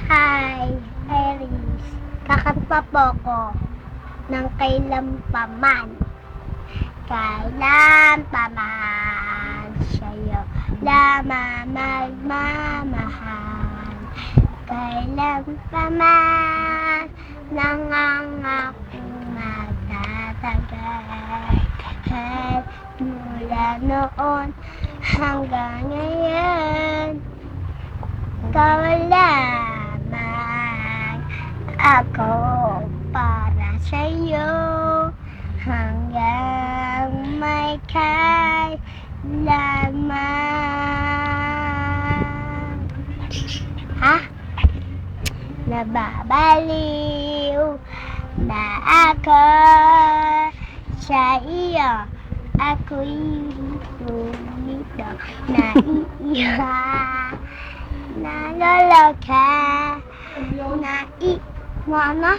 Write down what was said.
Hi, Iris. Kakanta po ko ng Kailan Pa Man. Kailan pa man sa'yo lamang magmamahal. Kailan pa man nangangakong magtatagal. Kahit mula noon hanggang ngayon, ikaw lamang ako para sa'yo hanggang may kailanman. Ha? Nababaliw na ako sa iyo. Ako'y lumito, naiiyak, naloloka, mo ano?